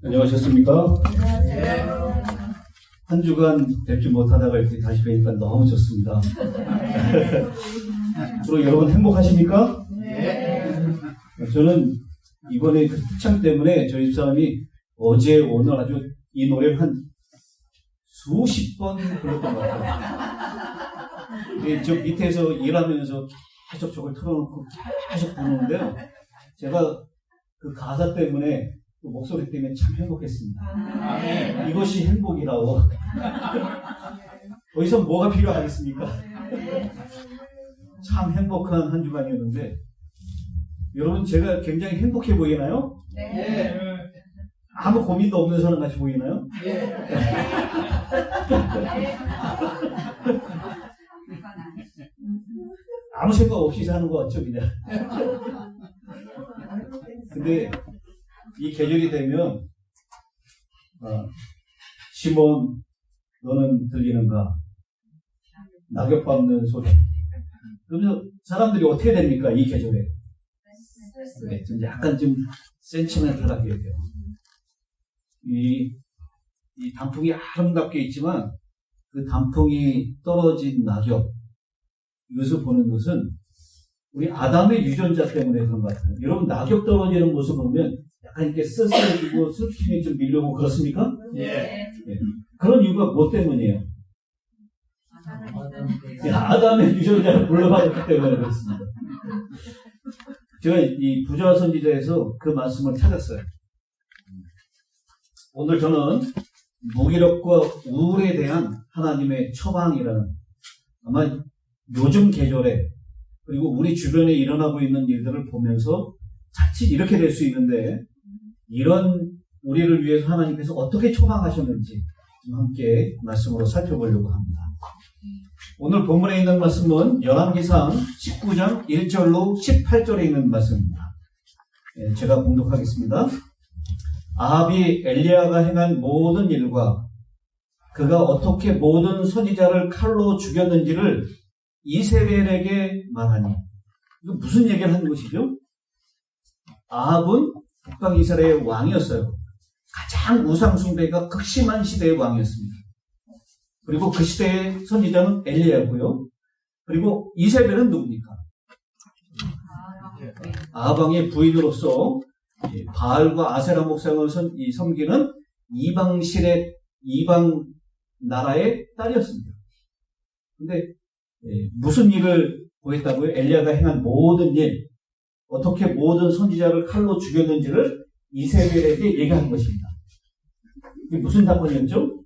안녕하셨습니까? 네. 한 주간 뵙지 못하다가 이렇게 다시 뵈니까 너무 좋습니다. 그리고 여러분 행복하십니까? 네. 저는 이번에 그 특창 때문에 저희 집사람이 어제 오늘 아주 이 노래를 한 수십 번 불렀던 것 같아요. 저 밑에서 일하면서 계속 저걸 틀어놓고 계속 부르는데요. 제가 그 가사 때문에 그 목소리 때문에 참 행복했습니다. 이것이 행복이라고. 어디서 뭐가 필요하겠습니까? 참 행복한 한 주간이었는데 여러분 제가 굉장히 행복해 보이나요? 네. 아무 고민도 없는 사람 같이 보이나요? 네. 아무 생각 없이 사는 것 같죠, 그냥. 근데 이 계절이 되면 시몬 너는 들리는가? 낙엽 밟는 소리. 그러면 사람들이 어떻게 됩니까? 이 계절에. 네, 좀 약간 좀 센치멘탈하게 돼요. 이 단풍이 아름답게 있지만 그 단풍이 떨어진 낙엽 이것을 보는 것은 우리 아담의 유전자 때문에 그런 것 같아요. 여러분 낙엽 떨어지는 모습 보면 약간 이렇게 쓸쓸해지고 슬픔이 좀 밀려오고 그렇습니까? 예. 예. 그런 이유가 뭐 때문이에요? 아담의 유전자를 물러받았기 때문에 그렇습니다. 제가 이 부자 선지자에서 그 말씀을 찾았어요. 오늘 저는 무기력과 우울에 대한 하나님의 처방이라는 아마 요즘 계절에 그리고 우리 주변에 일어나고 있는 일들을 보면서 자칫 이렇게 될 수 있는데 이런 우리를 위해서 하나님께서 어떻게 처방하셨는지 좀 함께 말씀으로 살펴보려고 합니다. 오늘 본문에 있는 말씀은 열왕기상 19장 1절로 18절에 있는 말씀입니다. 제가 봉독하겠습니다. 아합이 엘리야가 행한 모든 일과 그가 어떻게 모든 선지자를 칼로 죽였는지를 이세벨에게 말하니 이거 무슨 얘기를 하는 것이죠? 아합은 북방 이스라엘의 왕이었어요. 가장 우상 숭배가 극심한 시대의 왕이었습니다. 그리고 그 시대의 선지자는 엘리야고요. 그리고 이세벨은 누굽니까? 아합 왕의 부인으로서 바알과 아세라 목상을 섬기는 이방 나라의 딸이었습니다. 근데 무슨 일을 보였다고요? 엘리야가 행한 모든 일, 어떻게 모든 선지자를 칼로 죽였는지를 이세벨에게 얘기한 것입니다. 이게 무슨 사건이었죠?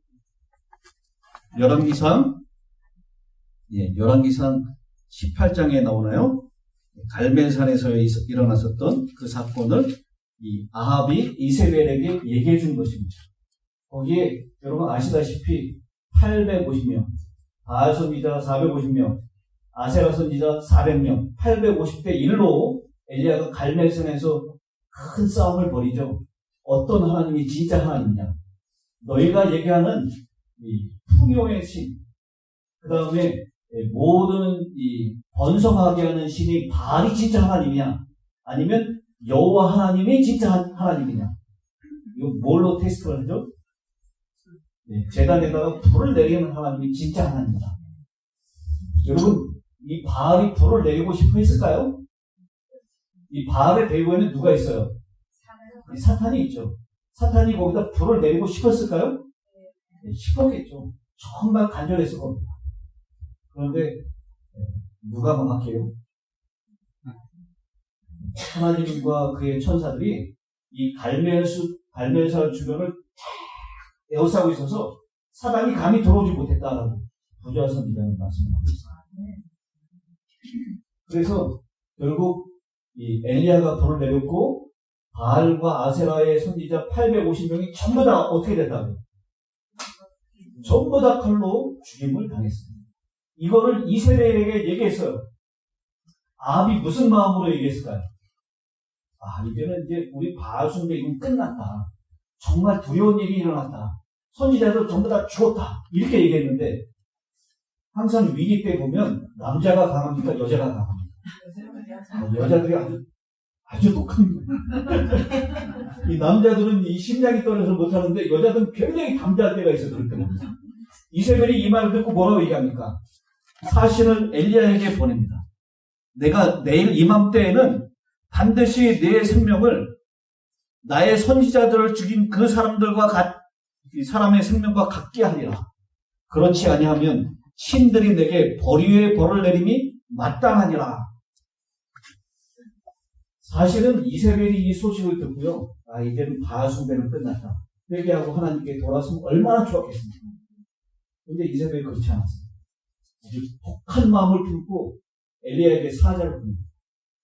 열왕기상 18장에 나오나요? 갈멜산에서 일어났었던 그 사건을 이 아합이 이세벨에게 얘기해 준 것입니다. 거기에 여러분 아시다시피 850명, 바알 선지자 450명, 아세라 선지자 400명, 850대 1로 엘리야가 갈멜산에서 큰 싸움을 벌이죠. 어떤 하나님이 진짜 하나님이냐? 너희가 얘기하는 이 풍요의 신, 그 다음에 모든 이 번성하게 하는 신이 바알이 진짜 하나님이냐? 아니면 여호와 하나님이 진짜 하나님이냐? 이거 뭘로 테스트를 하죠? 제단에다가 불을 내리는 하나님이 진짜 하나님이다. 여러분, 이 바알이 불을 내리고 싶어 했을까요? 이 바알의 배후에는 누가 있어요? 사탄이 있죠. 사탄이 거기다 불을 내리고 싶었을까요? 싶었겠죠. 정말 간절했을 겁니다. 그런데 누가 망각해요? 하나님과 그의 천사들이 이 갈멜산 주변을 에워싸고 있어서 사단이 감히 들어오지 못했다라고 부자 선지자는 말씀을 하고 있습니다. 그래서 결국 이 엘리야가 불을 내렸고 바알과 아세라의 선지자 850명이 전부 다 어떻게 됐다고요? 전부 다 칼로 죽임을 당했습니다. 이거를 이세벨에게 얘기했어요. 아합이 무슨 마음으로 얘기했을까요? 이제는 이제 우리 바알 숭배 이건 끝났다. 정말 두려운 일이 일어났다. 선지자들 전부 다 죽었다. 이렇게 얘기했는데 항상 위기 때 보면 남자가 강합니까? 여자가 강합니까? 여자들이 아주 독합니다. 이 남자들은 이 심장이 떨어져서 못하는데 여자들은 굉장히 담대할 때가 있어요. 그럴 때는. 이세벨이 이 말을 듣고 뭐라고 얘기합니까? 사신을 엘리야에게 보냅니다. 내가 내일 이맘때에는 반드시 내 생명을 나의 선지자들을 죽인 그 사람의 생명과 같게 하리라. 그렇지 아니하면 신들이 내게 벌위의 벌을 내림이 마땅하니라. 사실은 이세벨이 이 소식을 듣고요. 이제는 바알 숭배는 끝났다. 회개하고 하나님께 돌아서면 얼마나 좋았겠습니까? 근데 이세벨이 그렇지 않았습니다. 아주 독한 마음을 품고 엘리야에게 사자를 봅니다.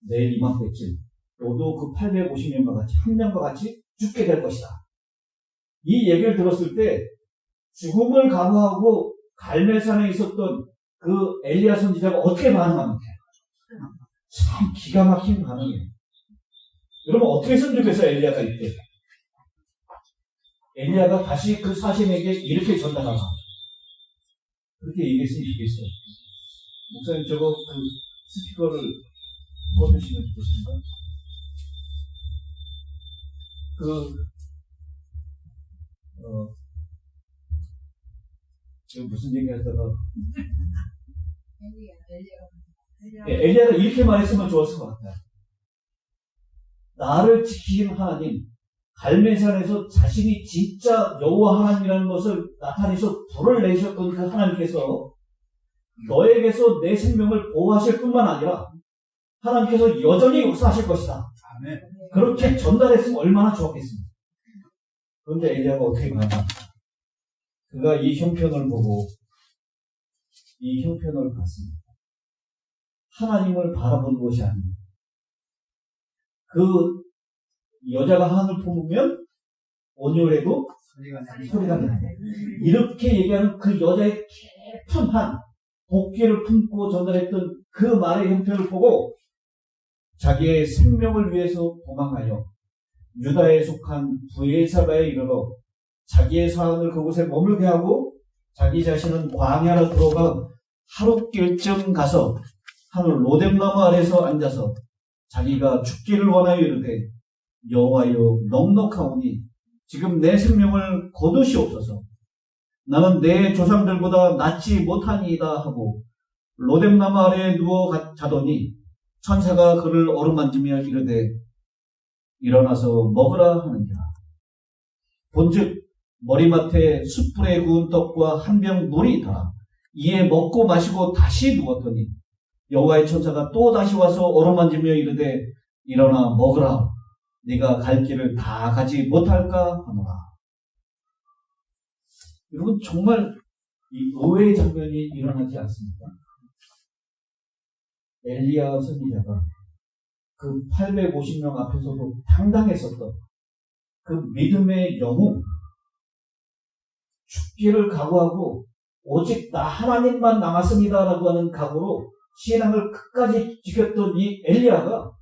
내일 이맘때쯤 너도 그 850명과 같이 한 명과 같이 죽게 될 것이다. 이 얘기를 들었을 때 죽음을 각오하고 갈멜산에 있었던 그 엘리야 선지자가 어떻게 반응합니까? 참 기가 막힌 반응이에요. 여러분 어떻게 했으면 좋겠어요? 엘리야가 이때 엘리야가 다시 그 사신에게 이렇게 전달하라. 그렇게 얘기했으면 좋겠어요. 목사님 저거 그 스피커를 꺼주시면 좋겠습니다. 무슨 얘기 하다가 엘리야가 이렇게 말했으면 좋았을 것 같아요. 나를 지키신 하나님, 갈멜산에서 자신이 진짜 여호와 하나님이라는 것을 나타내서 불을 내셨던 그 하나님께서 너에게서 내 생명을 보호하실 뿐만 아니라 하나님께서 여전히 역사하실 것이다. 아멘. 그렇게 전달했으면 얼마나 좋았겠습니까? 그런데 엘리야가 어떻게 말합니까? 그가 이 형편을 보고 이 형편을 봤습니다. 하나님을 바라본 것이 아닙니다. 그 여자가 하늘을 품으면 온유해도 소리가 난다. 이렇게 얘기하는 그 여자의 깊은 한 복귀를 품고 전달했던 그 말의 형편을 보고 자기의 생명을 위해서 도망하여 유다에 속한 브에사바에 이르러 자기의 사안을 그곳에 머물게 하고 자기 자신은 광야로 들어가 하룻길쯤 가서 한 로뎀나무 아래서 앉아서 자기가 죽기를 원하여 이르되 여호와여 넉넉하오니 지금 내 생명을 거두시옵소서. 나는 내 조상들보다 낫지 못하니이다 하고 로뎀나무 아래에 누워 자더니 천사가 그를 어루만지며 이르되 일어나서 먹으라 하느니라. 본즉 머리맡에 숯불에 구운 떡과 한 병 물이 있더라. 이에 먹고 마시고 다시 누웠더니 여호와의 천사가 또 다시 와서 어루만지며 이르되 일어나 먹으라. 네가 갈 길을 다 가지 못할까 하노라. 여러분 정말 이 의외의 장면이 일어나지 않습니까? 엘리야 선지자가 그 850명 앞에서도 당당했었던 그 믿음의 영웅, 죽기를 각오하고 오직 나 하나님만 남았습니다라고 하는 각오로 신앙을 끝까지 지켰던 이 엘리야가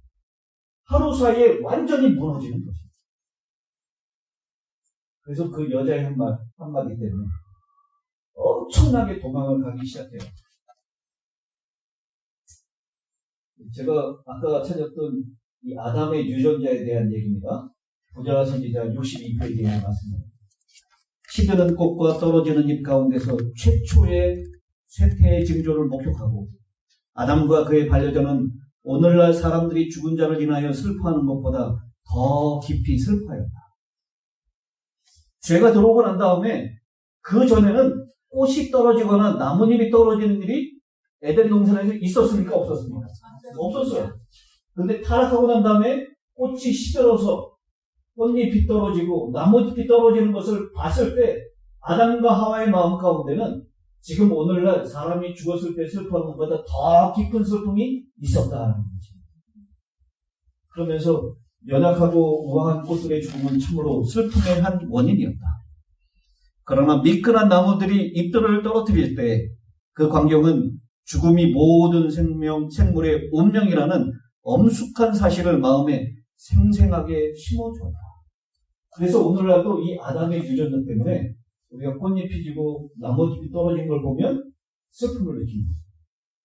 하루 사이에 완전히 무너지는 것입니다. 그래서 그 여자의 한마디 때문에 엄청나게 도망을 가기 시작해요. 제가 아까 찾았던 이 아담의 유전자에 대한 얘기입니다. 부자 선지자 62페이지에 나왔습니다. 시드는 꽃과 떨어지는 잎 가운데서 최초의 쇠퇴의 징조를 목격하고 아담과 그의 반려자는 오늘날 사람들이 죽은 자를 인하여 슬퍼하는 것보다 더 깊이 슬퍼하였다. 죄가 들어오고 난 다음에 그 전에는 꽃이 떨어지거나 나뭇잎이 떨어지는 일이 에덴 동산에서 있었습니까? 없었습니까? 없었어요. 근데 타락하고 난 다음에 꽃이 시들어서 꽃잎이 떨어지고 나뭇잎이 떨어지는 것을 봤을 때 아담과 하와의 마음 가운데는 지금 오늘날 사람이 죽었을 때 슬퍼하는 것보다 더 깊은 슬픔이 있었다는 것입니다. 그러면서 연약하고 우아한 꽃들의 죽음은 참으로 슬픔의 한 원인이었다. 그러나 미끈한 나무들이 잎들을 떨어뜨릴 때 그 광경은 죽음이 모든 생물의 운명이라는 엄숙한 사실을 마음에 생생하게 심어주었다. 그래서 오늘날도 이 아담의 유전자 때문에 우리가 꽃잎이 지고 나뭇잎이 떨어진 걸 보면 슬픔을 느낍니다.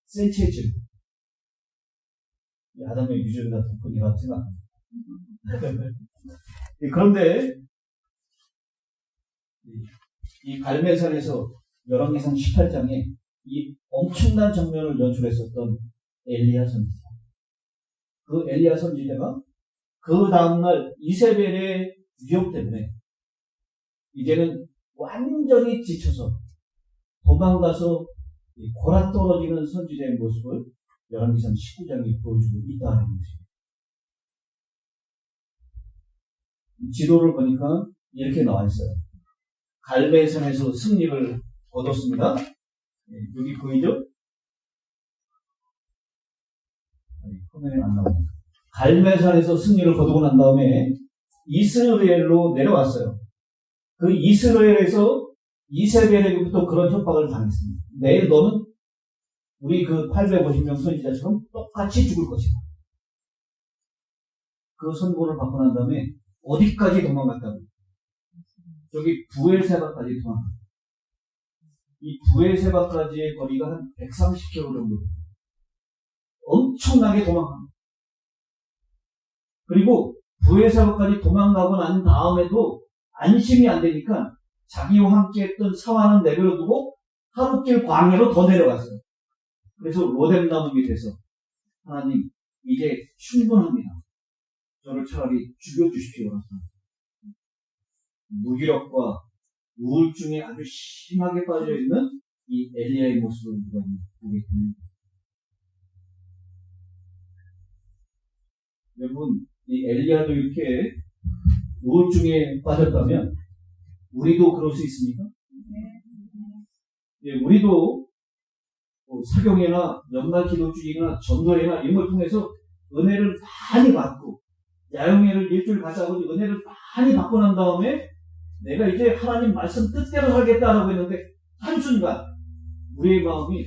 센치해지고 이 아담의 유전자 덕분이라고 생각합니다. 그런데 이 갈멜산에서 열왕기상 18장에 이 엄청난 장면을 연출했었던 엘리야 선지자. 그 엘리야 선지자가 그 다음날 이세벨의 위협 때문에 이제는 완전히 지쳐서 도망가서 골아 떨어지는 선지자의 모습을 열왕기상 19장이 보여주고 있다는 것입니다. 지도를 보니까 이렇게 나와 있어요. 갈멜산에서 승리를 얻었습니다. 여기 보이죠? 화면에 안 나오네. 갈멜산에서 승리를 거두고 난 다음에 이스라엘로 내려왔어요. 그 이스라엘에서 이세벨에게부터 그런 협박을 당했습니다. 내일 너는 우리 그 850명 선지자처럼 똑같이 죽을 것이다. 그 선고를 받고 난 다음에 어디까지 도망갔다고? 저기 부엘세바까지 도망갔다. 이 부엘세바까지의 거리가 한 130km 정도. 엄청나게 도망갑니다. 그리고 부엘세바까지 도망가고 난 다음에도 안심이 안 되니까 자기와 함께 했던 사환은 내버려두고 하룻길 광야로 더 내려갔어요. 그래서 로뎀나무 밑에서 하나님 이제 충분합니다. 저를 차라리 죽여주십시오. 무기력과 우울증에 아주 심하게 빠져있는 이 엘리야의 모습을 우리가 보게 됩니다. 여러분, 이 엘리야도 이렇게 우울증에 빠졌다면 우리도 그럴 수 있습니까? 예, 우리도 사경회나 연말 기도주의나 전도회나 이런 걸 통해서 은혜를 많이 받고 야영회를 일주일 가자고 은혜를 많이 받고 난 다음에 내가 이제 하나님 말씀 뜻대로 살겠다라고 했는데 한순간 우리의 마음이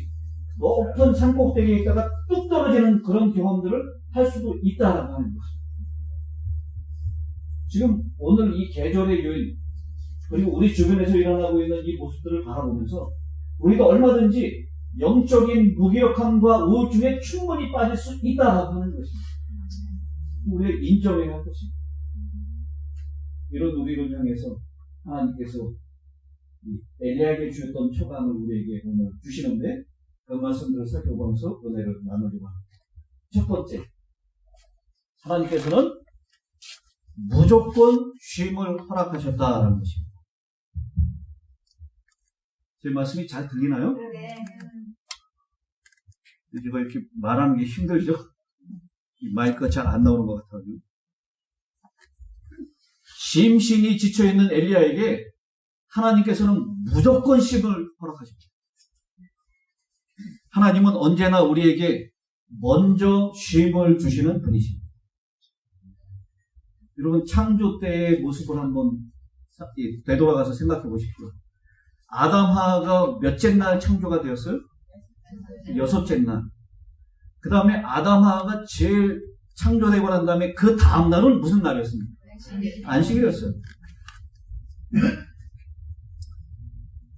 높은 산꼭대기에 있다가 뚝 떨어지는 그런 경험들을 할 수도 있다라고 하는 것입니다. 지금 오늘 이 계절의 요인 그리고 우리 주변에서 일어나고 있는 이 모습들을 바라보면서 우리가 얼마든지 영적인 무기력함과 우울증에 충분히 빠질 수 있다라고 하는 것입니다. 우리가 인정해야 할 것입니다. 이런 우리를 향해서 하나님께서 엘리야에게 주셨던 초강을 우리에게 오늘 주시는데 그 말씀들을 살펴보면서 은혜를 나누려고 합니다. 첫 번째, 하나님께서는 무조건 쉼을 허락하셨다라는 것입니다. 제 말씀이 잘 들리나요? 네. 제가 이렇게 말하는 게 힘들죠? 이 마이크가 잘 안 나오는 것 같아요. 심신이 지쳐있는 엘리야에게 하나님께서는 무조건 쉼을 허락하십니다. 하나님은 언제나 우리에게 먼저 쉼을 주시는 분이십니다. 여러분 창조 때의 모습을 한번 되돌아가서 생각해 보십시오. 아담 하와가 몇째 날 창조가 되었어요? 6째 날. 그 다음에 아담 하와가 제일 창조되고 난 다음에 그 다음 날은 무슨 날이었습니까? 안식일이었어요.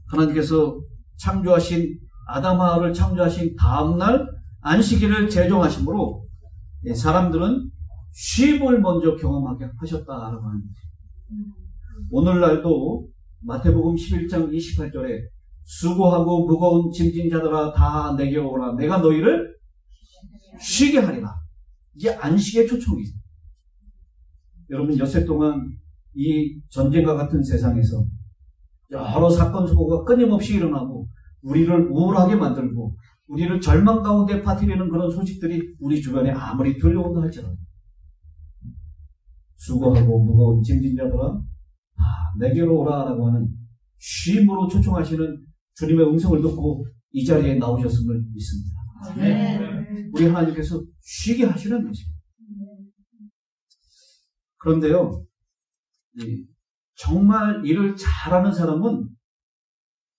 하나님께서 창조하신 아담 하와를 창조하신 다음 날 안식일을 제정하심으로 사람들은 쉼을 먼저 경험하게 하셨다라고 하는 거죠. 오늘날도 마태복음 11장 28절에 수고하고 무거운 짐진 자들아 다 내게로 오라 내가 너희를 쉬게 하리라. 이게 안식의 초청이에요. 여러분 엿새 동안 이 전쟁과 같은 세상에서 여러 사건 사고가 끊임없이 일어나고 우리를 우울하게 만들고 우리를 절망 가운데 빠뜨리는 그런 소식들이 우리 주변에 아무리 들려온다 할지라도 수고하고 무거운 짐진 자들아 내게로 오라라고 하는 쉼으로 초청하시는 주님의 음성을 듣고 이 자리에 나오셨음을 믿습니다. 네. 우리 하나님께서 쉬게 하시는 것입니다. 그런데요, 정말 일을 잘하는 사람은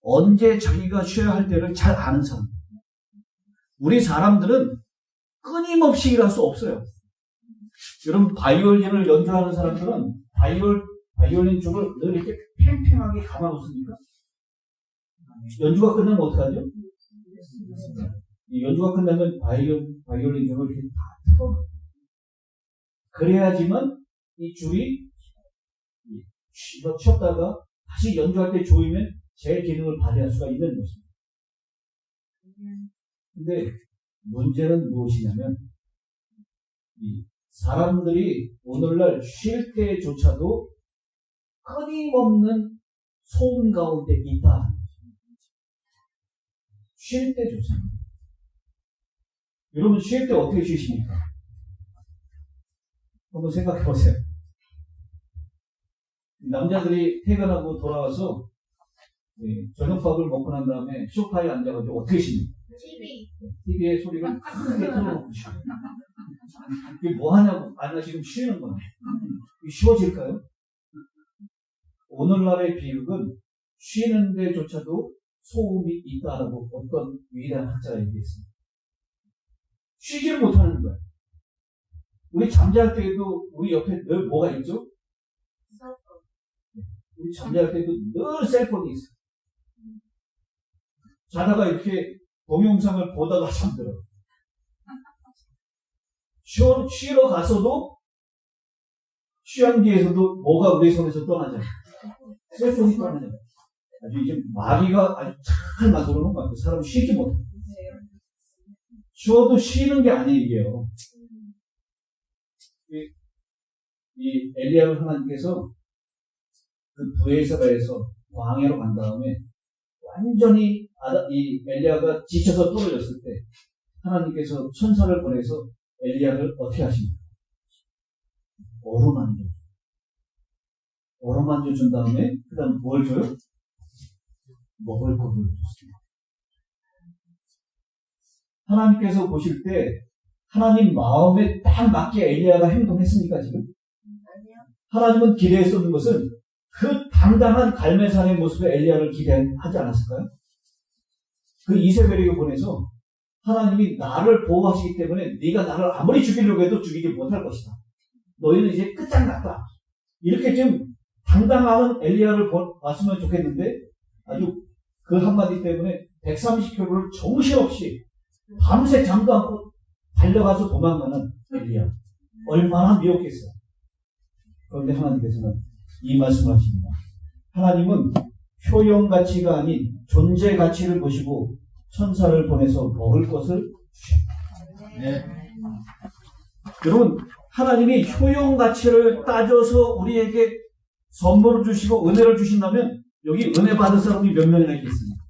언제 자기가 쉬어야 할 때를 잘 아는 사람. 우리 사람들은 끊임없이 일할 수 없어요. 여러분 바이올린을 연주하는 사람들은 바이올린 쪽을 늘 이렇게 팽팽하게 감아놓습니까? 연주가 끝나면 어떡하죠? 이 연주가 끝나면 바이올린 쪽을 이렇게 다 풀어. 그래야지만 이 줄이 쉬었다가 다시 연주할 때 조이면 제 기능을 발휘할 수가 있는 것입니다. 근데 문제는 무엇이냐면 이 사람들이 오늘날 쉴 때조차도 끊임없는 소음 가운데 있다. 쉴 때조차. 여러분 쉴 때 어떻게 쉬십니까? 한번 생각해 보세요. 남자들이 퇴근하고 돌아와서 저녁밥을 먹고 난 다음에 소파에 앉아가지고 어떻게 쉽니까? TV의 소리를 크게 틀어놓고 쉬어요. 이게 뭐 하냐고. 아니, 나 지금 쉬는 거야. 쉬워질까요? 오늘날의 비극은 쉬는 데조차도 소음이 있다라고 어떤 위대한 학자가 얘기했습니다. 쉬지를 못하는 거야. 우리 잠잘 때에도 우리 옆에 늘 뭐가 있죠? 우리 잠잘 때도 늘 셀폰이 있어. 자다가 이렇게 동영상을 보다가 잠들어. 쉬러 가서도 취한 뒤에서도 뭐가 우리 손에서 떠나잖아. 셀폰이 떠나잖아. 아주 이제 마귀가 아주 잘 만들어 놓은 것 같아요. 사람이 쉬지 못해. 쉬어도 쉬는 게 아니에요. 이 엘리야를 하나님께서 그 부에사가에서 광야로 간 다음에 완전히 이 엘리야가 지쳐서 떨어졌을 때 하나님께서 천사를 보내서 엘리야를 어떻게 하십니까? 어루만져 준 다음에 그 다음 뭘 줘요? 먹을 것을 줬습니다. 하나님께서 보실 때 하나님 마음에 딱 맞게 엘리야가 행동했습니까 지금? 아니요. 하나님은 기대했었는 것은 그 당당한 갈멜산의 모습에 엘리야를 기대하지 않았을까요? 그 이세벨에게 보내서 하나님이 나를 보호하시기 때문에 네가 나를 아무리 죽이려고 해도 죽이지 못할 것이다. 너희는 이제 끝장났다. 이렇게 좀 당당한 엘리야를 봤으면 좋겠는데 아주 그 한마디 때문에 130km를 정신없이 밤새 잠도 않고 달려가서 도망가는 엘리야. 얼마나 미혹했어요. 그런데 하나님께서는 이 말씀을 하십니다. 하나님은 효용 가치가 아닌 존재 가치를 보시고 천사를 보내서 먹을 것을 주십니다. 네. 여러분, 하나님이 효용 가치를 따져서 우리에게 선물을 주시고 은혜를 주신다면 여기 은혜 받을 사람이 몇 명이나 있겠습니까?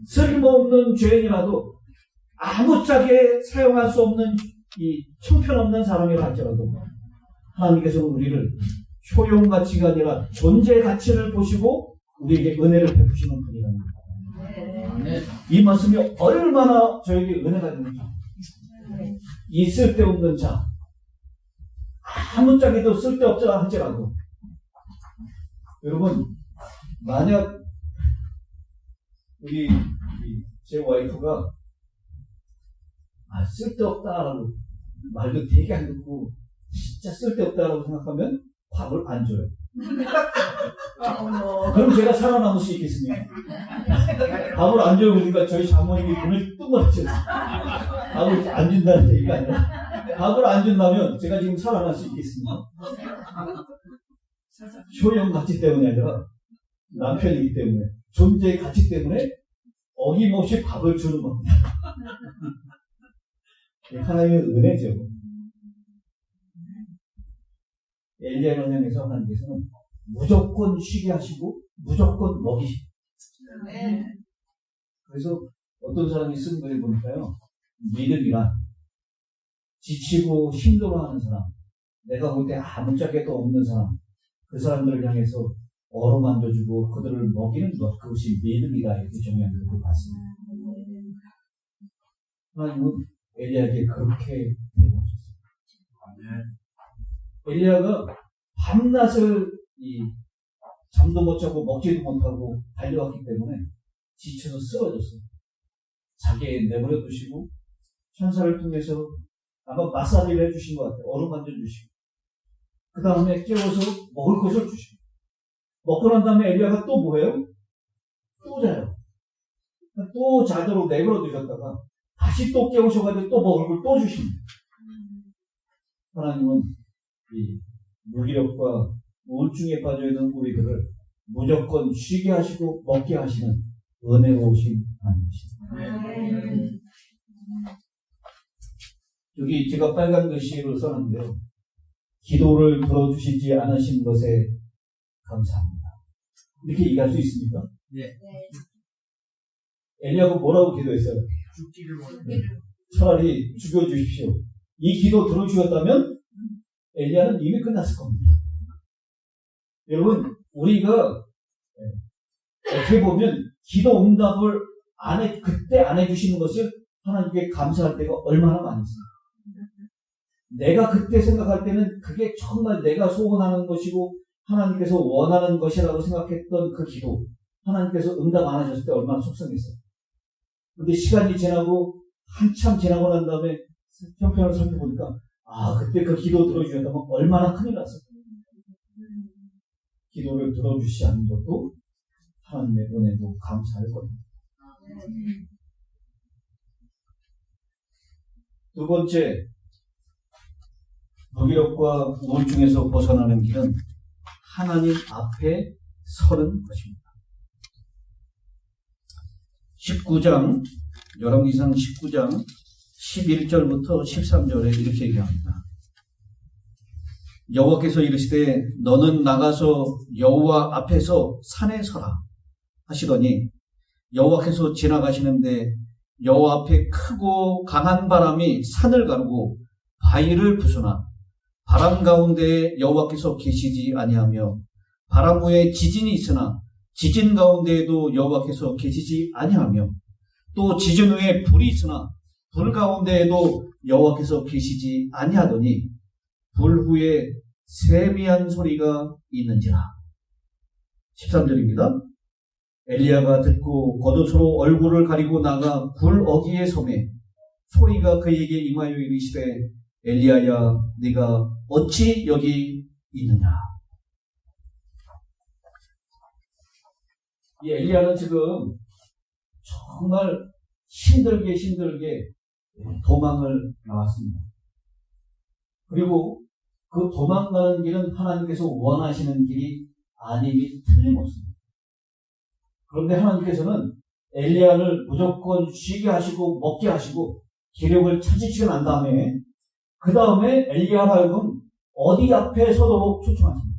쓸모없는 죄인이라도 아무짝에 사용할 수 없는 이 형편없는 사람이라 할지라도 하나님께서는 우리를 효용 가치가 아니라 존재 가치를 보시고 우리에게 은혜를 베푸시는 분이라는 거예요. 이 말씀이 얼마나 저에게 은혜가 되는지. 이 쓸데없는 자, 아무짝에도 쓸데없자 할지라도 여러분, 만약 제 와이프가 쓸데없다라고 말도 되게 안 듣고 진짜 쓸데없다라고 생각하면 밥을 안 줘요. 그럼 제가 살아남을 수 있겠습니까? 밥을 안 줘요. 그러니까 저희 사모님이 눈을 뚱그러졌어요. 밥을 안 준다는 얘기가 아니라 밥을 안 준다면 제가 지금 살아날 수 있겠습니까? 효용 가치 때문이 아니라 남편이기 때문에 존재의 가치 때문에 어김없이 밥을 주는 겁니다. 하나님의 은혜죠. 엘리야를 향해서 하나님께서는 무조건 쉬게 하시고 무조건 먹이십니다. 그래서 어떤 사람이 쓴 글을 보니까요. 믿음이란 지치고 힘들어하는 사람, 내가 볼 때 아무짝에도 없는 사람, 그 사람들을 향해서 어루만져주고 그들을 먹이는 것, 그것이 믿음이다 이렇게 정의한 것을 봤습니다. 하나님은 엘리야에게 그렇게 대우하셨습니다. 엘리야가 밤낮을 잠도 못 자고 먹지도 못하고 달려왔기 때문에 지쳐서 쓰러졌어요. 자기에 내버려 두시고 천사를 통해서 아마 마사지를 해주신 것 같아요. 어루만져 주시고 그 다음에 깨워서 먹을 것을 주시고 먹고 난 다음에 엘리야가 또 뭐해요? 또 자요. 또 자도록 내버려 두셨다가 다시 또 깨우셔가지고 또 먹을 걸 또 주십니다. 하나님은 이 무기력과 우울증에 빠져있는 우리들을 무조건 쉬게 하시고 먹게 하시는 은혜로우신 하나님이십니다. 여기 제가 빨간 글씨로 써놨는데요. 기도를 들어주시지 않으신 것에 감사합니다. 이렇게 얘기할 수 있습니까? 네. 엘리야가 뭐라고 기도했어요? 죽기를 원해. 네. 차라리 죽여주십시오. 이 기도 들어주셨다면 엘리야는 이미 끝났을 겁니다. 여러분, 우리가 어떻게 보면 기도 응답을 그때 안 해주시는 것을 하나님께 감사할 때가 얼마나 많이 있습니다. 내가 그때 생각할 때는 그게 정말 내가 소원하는 것이고 하나님께서 원하는 것이라고 생각했던 그 기도, 하나님께서 응답 안 하셨을 때 얼마나 속상했어요. 근데 시간이 지나고 한참 지나고 난 다음에 형편을 살펴보니까 그때 그 기도 들어주셨다면 얼마나 큰일 났어요. 기도를 들어주시지 않는 것도 하나님의 은혜도 감사할 겁니다. 두 번째, 무기력과 우울증에서 벗어나는 길은 하나님 앞에 서는 것입니다. 19장, 열왕기상 19장 11절부터 13절에 이렇게 얘기합니다. 여호와께서 이르시되 너는 나가서 여호와 앞에서 산에 서라 하시더니 여호와께서 지나가시는데 여호와 앞에 크고 강한 바람이 산을 가르고 바위를 부수나 바람 가운데 여호와께서 계시지 아니하며 바람 후에 지진이 있으나 지진 가운데에도 여호와께서 계시지 아니하며 또 지진 후에 불이 있으나 불 가운데에도 여호와께서 계시지 아니하더니 불 후에 세미한 소리가 있는지라. 13절입니다. 엘리야가 듣고 겉옷으로 얼굴을 가리고 나가 불 어귀에 서매 소리가 그에게 임하여 이르시되 엘리야야 네가 어찌 여기 있느냐. 이 엘리야는 지금 정말 힘들게 도망을 나왔습니다. 그리고 그 도망가는 길은 하나님께서 원하시는 길이 아님이 틀림없습니다. 그런데 하나님께서는 엘리야를 무조건 쉬게 하시고 먹게 하시고 기력을 찾으시고 난 다음에 그 다음에 엘리야가 하여금 어디 앞에 서도록 초청하십니다.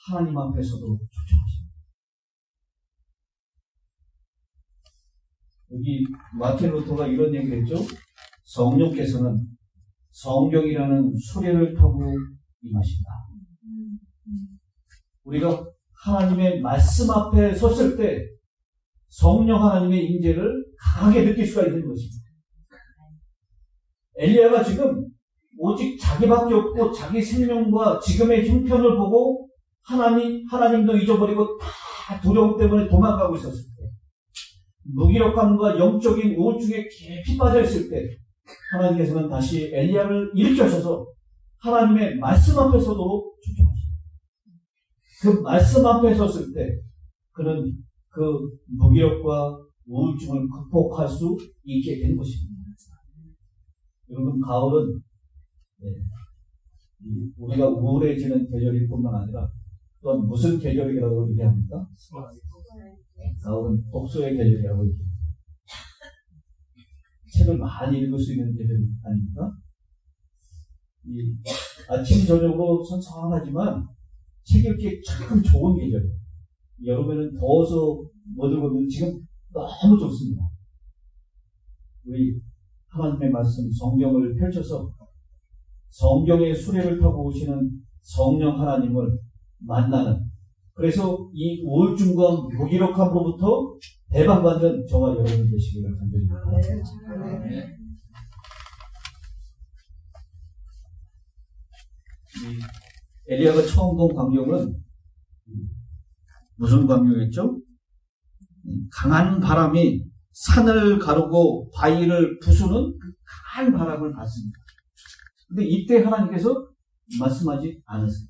하나님 앞에 서도록 초청하십니다. 여기 마틴 루터가 이런 얘기를 했죠. 성령께서는 성경이라는 수레를 타고 임하신다. 우리가 하나님의 말씀 앞에 섰을 때 성령 하나님의 임재를 강하게 느낄 수가 있는 것입니다. 엘리야가 지금 오직 자기밖에 없고 자기 생명과 지금의 형편을 보고 하나님도 잊어버리고 다 두려움 때문에 도망가고 있었을 때, 무기력함과 영적인 우울증에 깊이 빠져 있을 때 하나님께서는 다시 엘리야를 일으켜셔서 하나님의 말씀 앞에 서도록 초청하십니다. 그 말씀 앞에 섰을 때 그는 그 무기력과 우울증을 극복할 수 있게 된 것입니다. 여러분, 가을은 우리가 우울해지는 계절일 뿐만 아니라 또한 무슨 계절이라고 얘기합니까? 가을은 독서의 계절이라고 얘기합니다. 책을 많이 읽을 수 있는 계절 아닙니까? 아침 저녁으로 선선하지만 책 읽기 참 좋은 계절이에요. 여름에는 더워서 못 읽으면 지금 너무 좋습니다. 우리 하나님의 말씀 성경을 펼쳐서 성경의 수레를 타고 오시는 성령 하나님을 만나는, 그래서 이 우울증과 무기력함으로부터 해방받는 저와 여러분 되시기를 간절히 바랍니다. 엘리야가 처음 본 광경은 무슨 광경이었죠? 강한 바람이 산을 가르고 바위를 부수는 그 강한 바람을 봤습니다. 근데 이때 하나님께서 말씀하지 않으세요.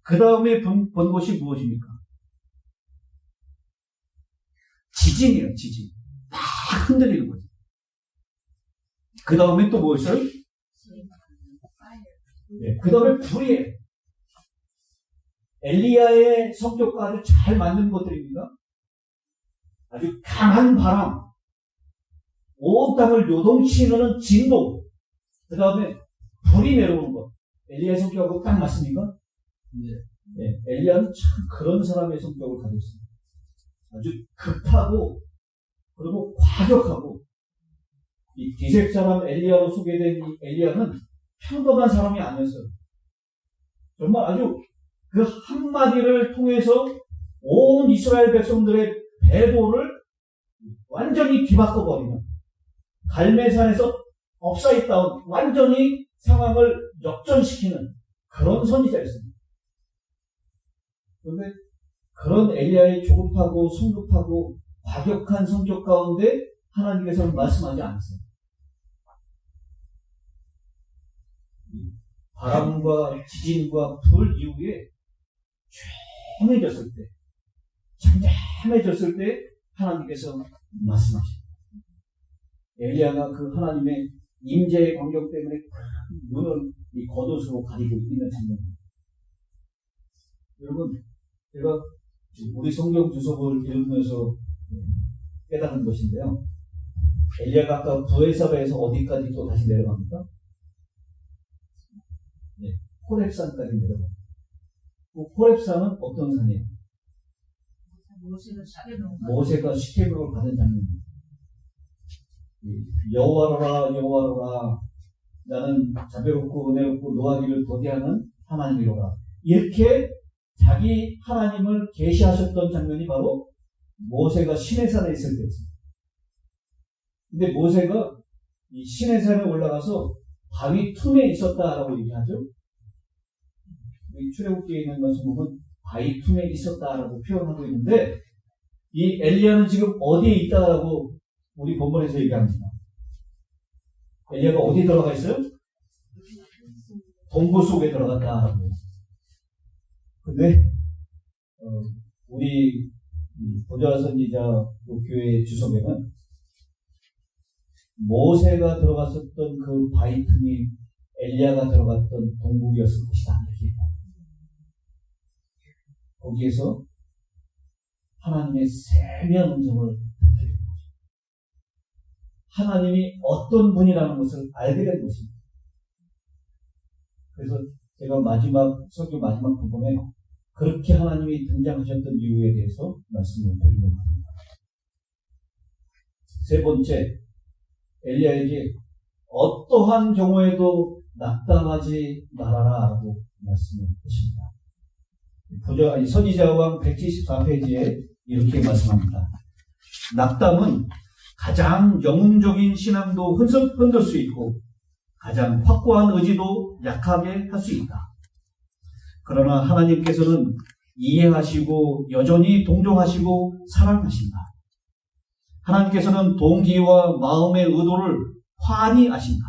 그 다음에 본 것이 무엇입니까? 지진이에요, 지진. 막 흔들리는 거죠. 그 다음에 또 무엇이요? 그 다음에 불이에요. 엘리야의 성격과 아주 잘 맞는 것들입니다. 아주 강한 바람, 온 땅을 요동치는 진동, 그 다음에 불이 내려오는 것. 엘리야의 성격하고 딱 맞습니까? 네. 엘리야는 참 그런 사람의 성격을 가지고 있습니다. 아주 급하고 그리고 과격하고, 이 디셉 사람 엘리야로 소개된 이 엘리야는 평범한 사람이 아니었어요. 정말 아주 그 한마디를 통해서 온 이스라엘 백성들의 배도를 완전히 뒤바꿔버리는, 갈매산에서 업사이드 다운, 완전히 상황을 역전시키는 그런 선지자였습니다. 그런데 그런 엘리야의 조급하고 성급하고 과격한 성격 가운데 하나님께서는 말씀하지 않으세요. 바람과 지진과 불 이후에 조용해졌을 때, 잠잠해졌을 때 하나님께서 말씀하십니다. 엘리야가 그 하나님의 임재의 광경 때문에 눈을 이 겉옷으로 가리고 있는 장면입니다. 여러분, 제가 우리 성경 주석을 읽으면서 깨달은 것인데요. 엘리야가 아까 부엘사바에서 어디까지 또 다시 내려갑니까? 네, 호렙산까지 내려갑니다. 그 호렙산은 어떤 산이에요? 모세가 시케몬을 받은 장면입니다. 여호와로라 여호와로라, 나는 자비롭고 은혜롭고 노하기를 도대하는 하나님이로라. 이렇게 자기 하나님을 계시하셨던 장면이 바로 모세가 시내산에 있을 때였습니다. 근데 모세가 이 시내산에 올라가서 바위 틈에 있었다라고 얘기하죠. 이 출애굽기에 있는 것을 보면 바위 틈에 있었다라고 표현하고 있는데, 이 엘리야는 지금 어디에 있다라고 우리 본문에서 얘기합니다. 엘리야가 어디 들어가 있어요? 동굴 속에 들어갔다라고. 근데 우리 보좌 선지자 교회 주석에는 모세가 들어갔었던 그 바위 틈이 엘리야가 들어갔던 동굴이었을 것이다. 거기에서 하나님의 세미한 음성을 듣게 된 거죠. 하나님이 어떤 분이라는 것을 알게 된 것입니다. 그래서 제가 설교 마지막 부분에 그렇게 하나님이 등장하셨던 이유에 대해서 말씀을 드리려고 합니다. 세 번째, 엘리야에게 어떠한 경우에도 낙담하지 말아라 라고 말씀을 하십니다. 선지자왕 174페이지에 이렇게 말씀합니다. 낙담은 가장 영웅적인 신앙도 흔들 수 있고 가장 확고한 의지도 약하게 할 수 있다. 그러나 하나님께서는 이해하시고 여전히 동정하시고 사랑하신다. 하나님께서는 동기와 마음의 의도를 환히 아신다.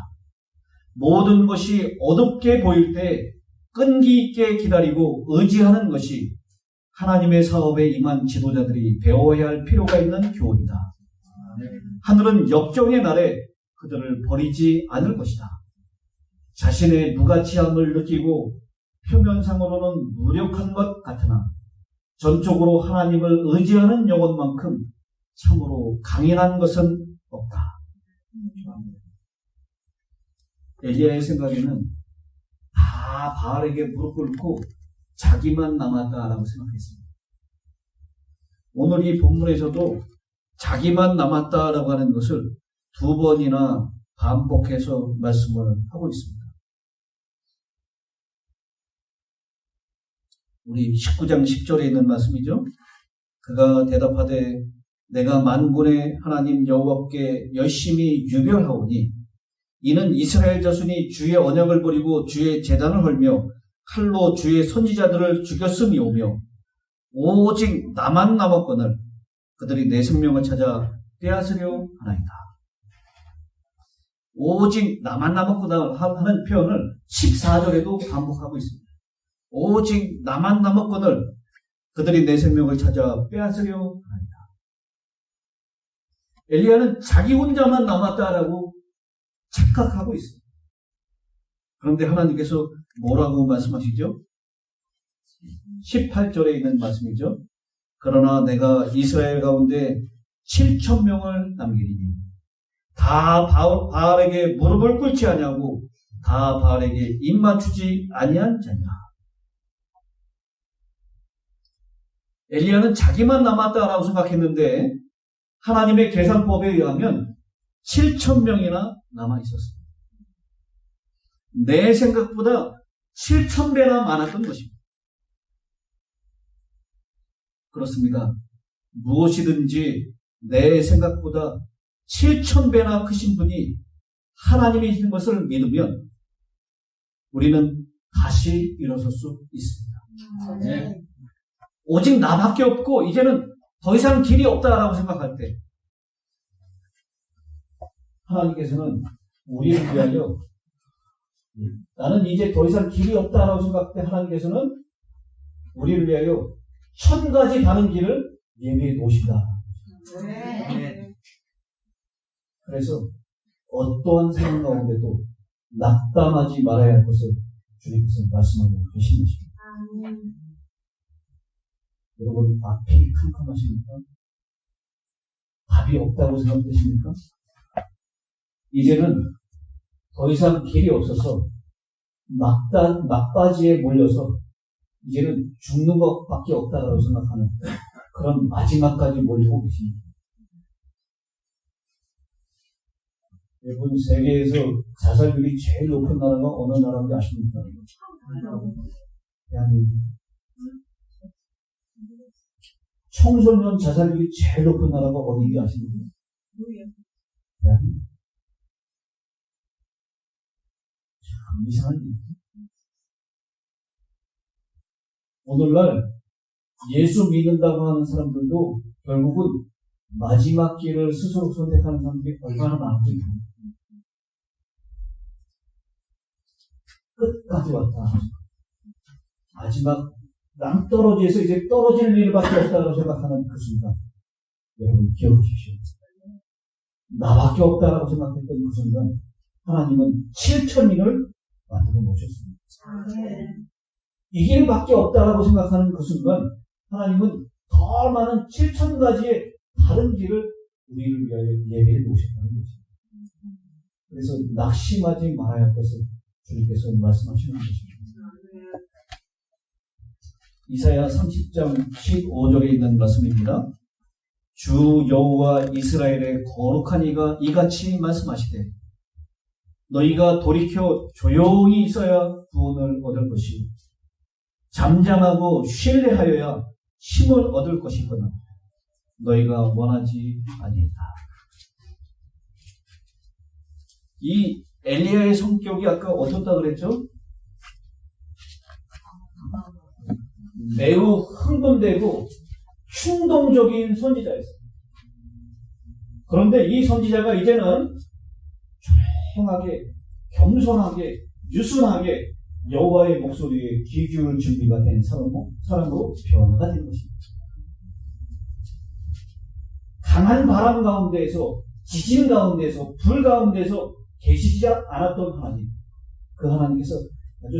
모든 것이 어둡게 보일 때 끈기 있게 기다리고 의지하는 것이 하나님의 사업에 임한 지도자들이 배워야 할 필요가 있는 교훈이다. 하늘은 역정의 날에 그들을 버리지 않을 것이다. 자신의 무가치함을 느끼고 표면상으로는 무력한 것 같으나 전적으로 하나님을 의지하는 영혼만큼 참으로 강인한 것은 없다. 엘리야의 생각에는 다 바알에게 무릎 꿇고 자기만 남았다라고 생각했습니다. 오늘 이 본문에서도 자기만 남았다라고 하는 것을 두 번이나 반복해서 말씀을 하고 있습니다. 우리 19장 10절에 있는 말씀이죠. 그가 대답하되 내가 만군의 하나님 여호와께 열심히 유별하오니 이는 이스라엘 자손이 주의 언약을 버리고 주의 제단을 헐며 칼로 주의 선지자들을 죽였음이오며 오직 나만 남았거늘 그들이 내 생명을 찾아 빼앗으려 하나이다. 오직 나만 남았구나 하는 표현을 14절에도 반복하고 있습니다. 오직 나만 남았거늘 그들이 내 생명을 찾아 빼앗으려 하나이다. 엘리야는 자기 혼자만 남았다라고 착각하고 있습니다. 그런데 하나님께서 뭐라고 말씀하시죠? 18절에 있는 말씀이죠. 그러나 내가 이스라엘 가운데 7,000명을 남기리니 다 바알에게 무릎을 꿇지 아니하고 다 바알에게 입맞추지 아니한 자니라. 엘리야는 자기만 남았다라고 생각했는데 하나님의 계산법에 의하면 7,000명이나 남아 있었습니다. 내 생각보다 7,000배나 많았던 것입니다. 그렇습니다. 무엇이든지 내 생각보다 7,000배나 크신 분이 하나님이신 것을 믿으면 우리는 다시 일어설 수 있습니다. 네. 오직 나밖에 없고 이제는 더 이상 길이 없다라고 생각할 때 하나님께서는 우리를 위하여 나는 이제 더 이상 길이 없다라고 생각할 때 하나님께서는 우리를 위하여 1,000가지 다른 길을 예비해 놓으신다. 네. 그래서 어떠한 상황 가운데도 낙담하지 말아야 할 것을 주님께서 말씀하고 계신 것입니다. 여러분 앞이 캄캄하십니까? 답이 없다고 생각되십니까? 이제는 더 이상 길이 없어서 막바지에 몰려서 이제는 죽는 것밖에 없다고 생각하는 그런 마지막까지 몰리고 계십니다. 여러분 세계에서 자살률이 제일 높은 나라가 어느 나라인지 아십니까? 대한민국. 청소년 자살률이 제일 높은 나라가 어디인지 아십니까? 대한민국. 참 이상한 일이죠. 오늘날 예수 믿는다고 하는 사람들도 결국은 마지막 길을 스스로 선택하는 사람들이 얼마나 많은지 끝까지 왔다. 마지막 낭떠러지에서 이제 떨어질 일밖에 없다고 생각하는 그 순간 여러분 기억하십시오. 나밖에 없다라고 생각했던 그 순간 하나님은 7,000인을 만들어 놓으셨습니다. 이 길밖에 없다라고 생각하는 그 순간 하나님은 더 많은 7,000가지의 다른 길을 우리를 위하여 예배해 놓으셨다는 것입니다. 그래서 낙심하지 말아야 할 것을 주님께서 말씀하시는 것입니다. 이사야 30장 15절에 있는 말씀입니다. 주 여호와 이스라엘의 거룩한 이가 이같이 말씀하시되 너희가 돌이켜 조용히 있어야 구원을 얻을 것이요 잠잠하고 신뢰하여야 힘을 얻을 것이거나 너희가 원하지 아니했다. 이 엘리야의 성격이 아까 어떻다 그랬죠? 매우 흥분되고 충동적인 선지자였어요. 그런데 이 선지자가 이제는 조용하게, 겸손하게, 유순하게 여호와의 목소리에 귀 기울일 준비가 된 사람으로 변화가 된 것입니다. 강한 바람 가운데에서, 지진 가운데서, 불 가운데서 계시지 않았던 하나님, 그 하나님께서 아주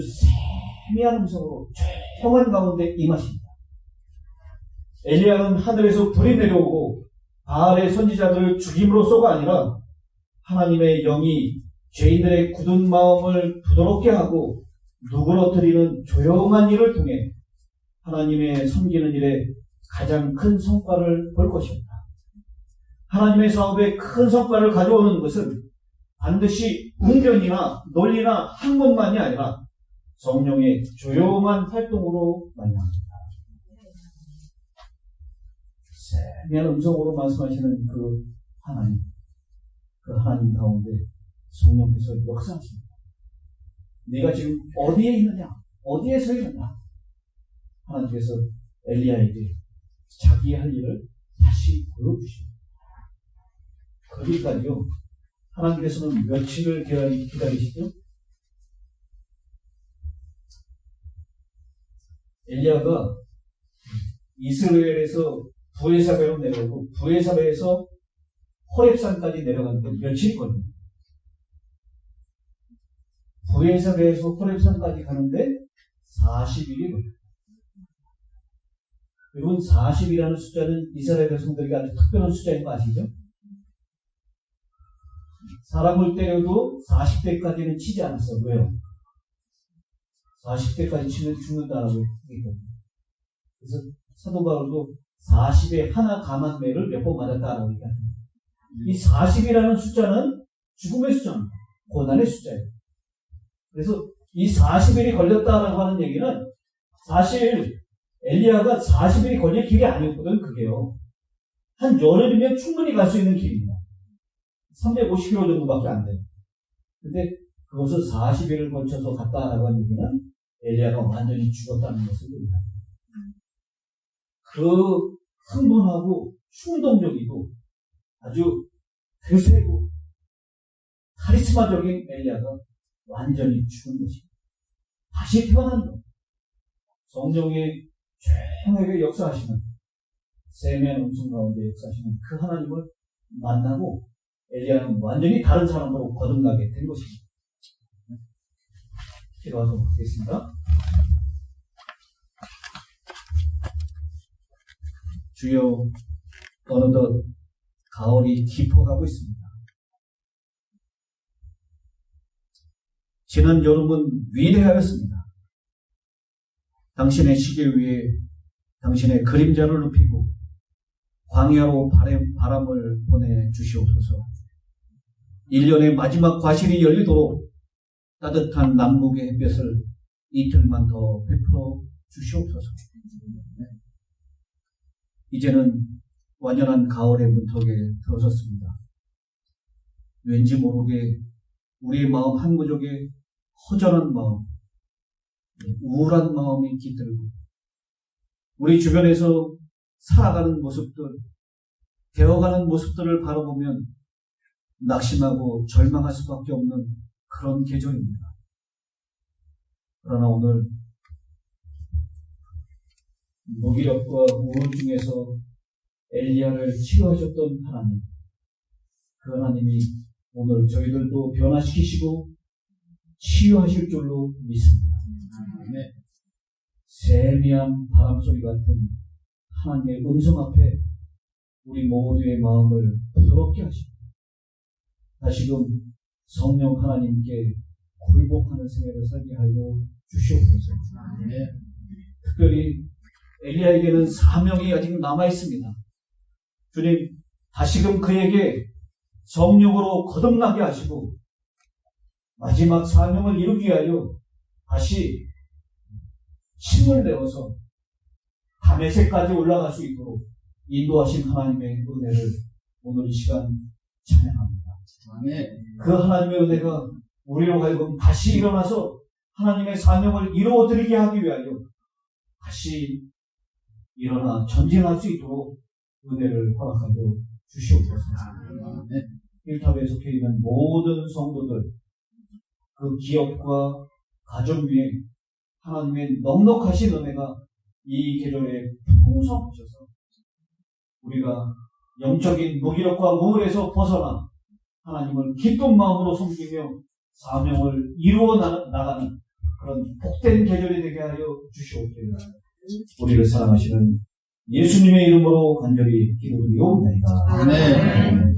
세미한 음성으로 조용한 가운데 임하십니다. 엘리야는 하늘에서 불이 내려오고 바알의 선지자들을 죽임으로써가 아니라 하나님의 영이 죄인들의 굳은 마음을 부드럽게 하고 누그러뜨리는 조용한 일을 통해 하나님의 섬기는 일에 가장 큰 성과를 볼 것입니다. 하나님의 사업에 큰 성과를 가져오는 것은 반드시 웅변이나 논리나 학문만이 아니라 성령의 조용한 활동으로 만납니다. 세미한 음성으로 말씀하시는 그 하나님 가운데 성령께서 역사하십니다. 네가 지금 어디에 있느냐? 어디에 서 있느냐? 하나님께서 엘리야에게 자기 할 일을 다시 보여주십니다. 거기까지요. 하나님께서는 며칠을 기다리시죠? 엘리야가 이스라엘에서 부에사베로 내려오고 부에사베에서 호렙산까지 내려가는데 며칠이 걸립니다. 브에셀에서 호렙산까지 가는데 40일이 걸려요. 여러분 40이라는 숫자는 이스라엘 백성들에게 아주 특별한 숫자인 거 아시죠? 사람을 때려도 40대까지는 치지 않았어. 왜요? 40대까지 치면 죽는다라고 했기 때문에. 그래서 사도 바울도 40에 하나 감한 매를 몇 번 맞았다라고 얘기합니다. 이 40이라는 숫자는 죽음의 숫자입니다. 고난의 숫자예요. 그래서 이 40일이 걸렸다라고 하는 얘기는 사실 엘리야가 40일이 걸릴 길이 아니었거든. 그게요. 한 열흘이면 충분히 갈 수 있는 길입니다. 350km 정도밖에 안 돼요. 근데 그것을 40일을 걸쳐서 갔다라고 하는 얘기는 엘리야가 완전히 죽었다는 것을 보입니다. 그 흥분하고 충동적이고 아주 드세고 카리스마적인 엘리야가 완전히 죽은 것입니다. 다시 태어난 것. 성령의 조용하게 역사하시는 세미한 음성 가운데 역사하시는 그 하나님을 만나고 엘리야는 완전히 다른 사람으로 거듭나게 된 것입니다. 기도하도록 하겠습니다. 주여, 어느덧 가을이 깊어가고 있습니다. 지난 여름은 위대하였습니다. 당신의 시계 위에 당신의 그림자를 눕히고 광야로 바람을 보내주시옵소서. 1년의 마지막 과실이 열리도록 따뜻한 남북의 햇볕을 이틀만 더 베풀어 주시옵소서. 이제는 완연한 가을의 문턱에 들어섰습니다. 왠지 모르게 우리의 마음 한구석에 허전한 마음, 우울한 마음이 깃들고 우리 주변에서 살아가는 모습들, 되어가는 모습들을 바라보면 낙심하고 절망할 수밖에 없는 그런 계절입니다. 그러나 오늘 무기력과 우울증에서 엘리야를 치유하셨던 하나님, 그 하나님이 오늘 저희들도 변화시키시고 치유하실 줄로 믿습니다. 네. 세미한 바람소리 같은 하나님의 음성 앞에 우리 모두의 마음을 부드럽게 하시고 다시금 성령 하나님께 굴복하는 생애를 살게 하여 주시옵소서. 네. 특별히 엘리야에게는 사명이 아직 남아있습니다. 주님, 다시금 그에게 성령으로 거듭나게 하시고 마지막 사명을 이루기 위하여 다시 힘을 내어서 다메섹까지 올라갈 수 있도록 인도하신 하나님의 은혜를 오늘 이 시간 찬양합니다. 그 하나님의 은혜가 우리로 하여금 다시 일어나서 하나님의 사명을 이루어드리게 하기 위하여 다시 일어나 전진할 수 있도록 은혜를 허락하여 주시옵소서. 일탑에 속해 있는 모든 성도들, 그 기업과 가정 위에 하나님의 넉넉하신 은혜가 이 계절에 풍성하셔서 우리가 영적인 무기력과 우울에서 벗어나 하나님을 기쁜 마음으로 섬기며 사명을 이루어 나가는 그런 복된 계절이 되게 하여 주시옵기를 우리를 사랑하시는 예수님의 이름으로 간절히 기도드리옵나이다. 아멘.